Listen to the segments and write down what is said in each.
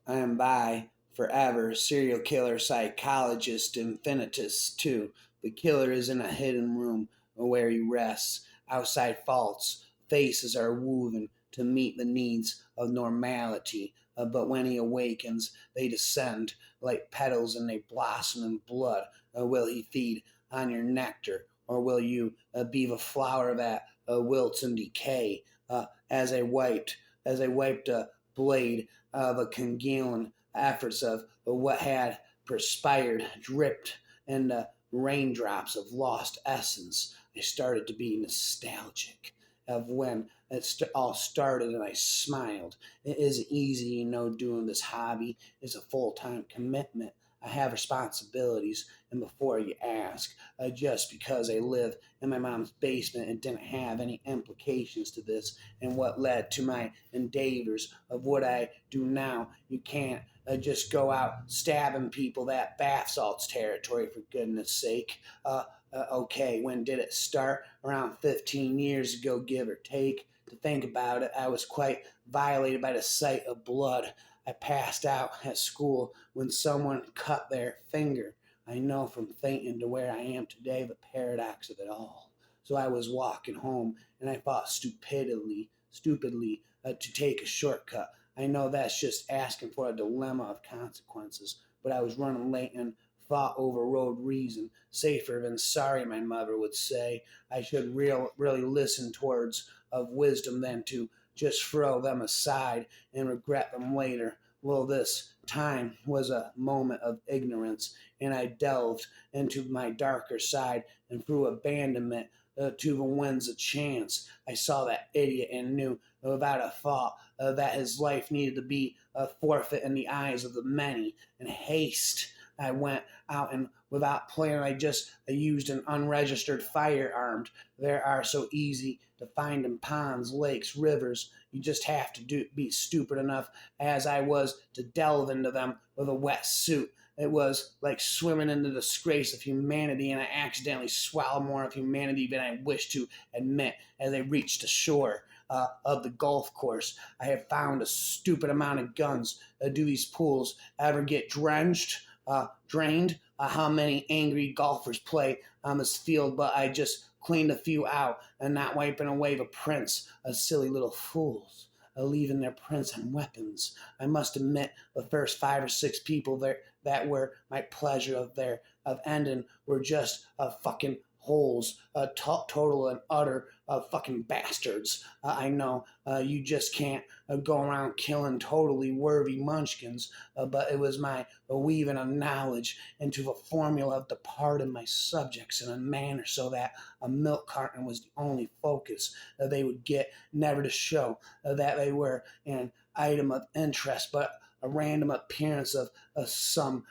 I am by forever serial killer psychologist infinitist too. The killer is in a hidden room where he rests. Outside faults, faces are woven to meet the needs of normality. But when he awakens, they descend like petals and they blossom in blood. Will he feed on your nectar, or will you be the flower that wilts and decay? As I wiped a blade the congealing efforts of what had perspired dripped in the raindrops of lost essence. I started to be nostalgic of when all started, and I smiled. It isn't easy, doing this hobby is a full-time commitment. I have responsibilities, and before you ask, just because I live in my mom's basement, it didn't have any implications to this and what led to my endeavors of what I do now. You can't just go out stabbing people. That bath salts territory, for goodness sake. Okay, when did it start? Around 15 years ago, give or take. To think about it, I was quite violated by the sight of blood. I passed out at school when someone cut their finger. I know from thinking to where I am today the paradox of it all. So I was walking home and I thought stupidly to take a shortcut. I know that's just asking for a dilemma of consequences, but I was running late and thought overrode reason. Safer than sorry, my mother would say. I should really listen towards of wisdom than to just throw them aside and regret them later. Well, this time was a moment of ignorance, and I delved into my darker side and threw abandonment to the winds of chance. I saw that idiot and knew without a thought that his life needed to be a forfeit in the eyes of the many. In haste, I went out and without plan, I used an unregistered firearm. There are so easy to find in ponds, lakes, rivers. You just have to be stupid enough as I was to delve into them with a wet suit. It was like swimming in the disgrace of humanity, and I accidentally swallowed more of humanity than I wished to admit as I reached the shore of the golf course. I have found a stupid amount of guns. Do these pools ever get drained? How many angry golfers play on this field, but I just cleaned a few out and not wiping away the prints of silly little fools, leaving their prints on weapons. I must admit the first 5 or 6 people there that were my pleasure of ending were just fucking holes, total and utter fucking bastards. I know you just can't go around killing totally worthy munchkins, but it was my weaving of knowledge into the formula of departing my subjects in a manner so that a milk carton was the only focus they would get, never to show that they were an item of interest, but a random appearance of some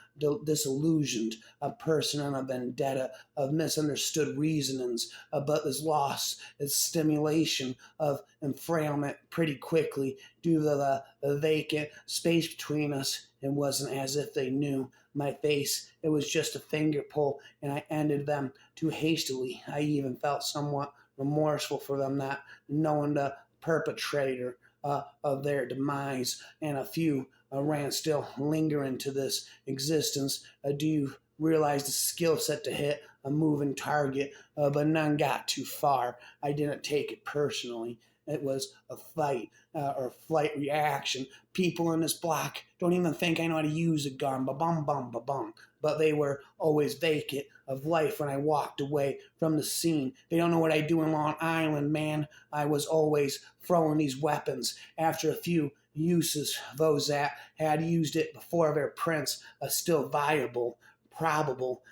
disillusioned person in a vendetta of misunderstood reasonings, but this loss, its stimulation of enfrailment pretty quickly due to the vacant space between us. It wasn't as if they knew my face. It was just a finger pull, and I ended them too hastily. I even felt somewhat remorseful for them not knowing the perpetrator of their demise, and a few ran still lingering to this existence. Do you realize the skill set to hit a moving target? But none got too far. I didn't take it personally. It was a fight or flight reaction. People in this block don't even think I know how to use a gun. Ba-bum, bum, ba-bum. But they were always vacant of life when I walked away from the scene. They don't know what I do in Long Island, man. I was always throwing these weapons after a few uses. Those that had used it before their prints are still viable, probable,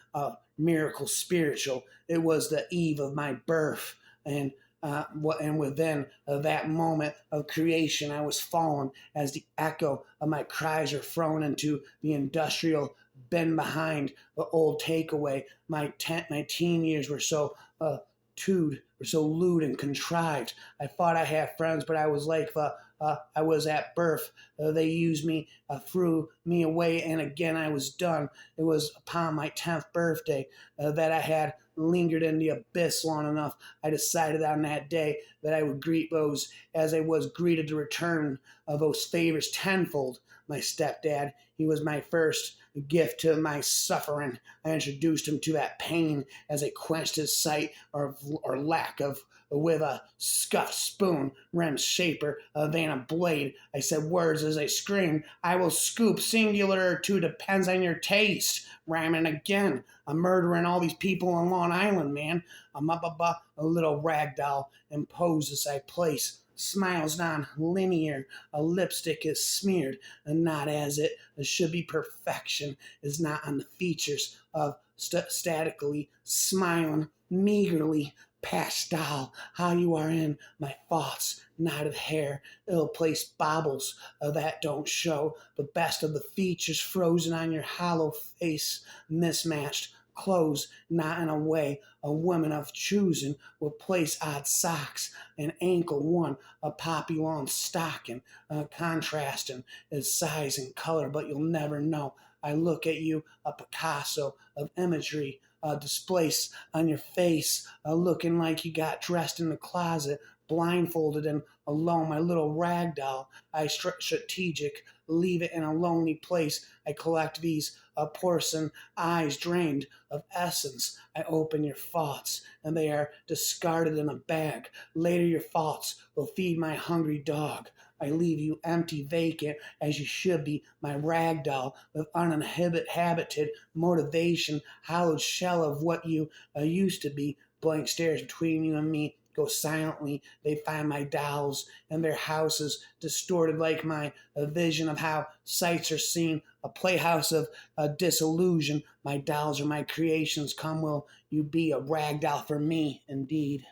miracle spiritual. It was the eve of my birth, and within that moment of creation, I was fallen as the echo of my cries are thrown into the industrial bin behind the old takeaway. My teen years were so were so lewd and contrived. I thought I had friends, but I was like I was at birth. They used me, threw me away, and again I was done. It was upon my 10th birthday that I had lingered in the abyss long enough, I decided on that day that I would greet those as I was greeted to return of those favors tenfold. My stepdad, he was my first gift to my suffering. I introduced him to that pain as I quenched his sight or lack of with a scuffed spoon, rim shaper than a blade. I said words as I screamed. I will scoop, singular or two, depends on your taste. Rhyming again. I'm murdering all these people on Long Island, man. I'm up above a little rag doll and pose as I place. Smiles non-linear, a lipstick is smeared, and not as it should be. Perfection is not on the features of statically smiling meagerly. Pastel, how you are in my thoughts, knotted hair, ill-placed baubles that don't show, the best of the features frozen on your hollow face, mismatched clothes, not in a way a woman of choosing will place odd socks, an ankle one, a poppy lawn stocking, contrasting its size and color, but you'll never know. I look at you, a Picasso of imagery, displaced on your face, looking like you got dressed in the closet, blindfolded and alone. My little rag doll, I strategic, leave it in a lonely place. I collect these porcelain eyes drained of essence. I open your thoughts, and they are discarded in a bag. Later, your thoughts will feed my hungry dog. I leave you empty, vacant, as you should be, my rag doll, with uninhabited motivation, hollowed shell of what you used to be. Blank stares between you and me go silently. They find my dolls and their houses distorted like my vision of how sights are seen, a playhouse of disillusion. My dolls are my creations. Come will you be a rag doll for me, indeed.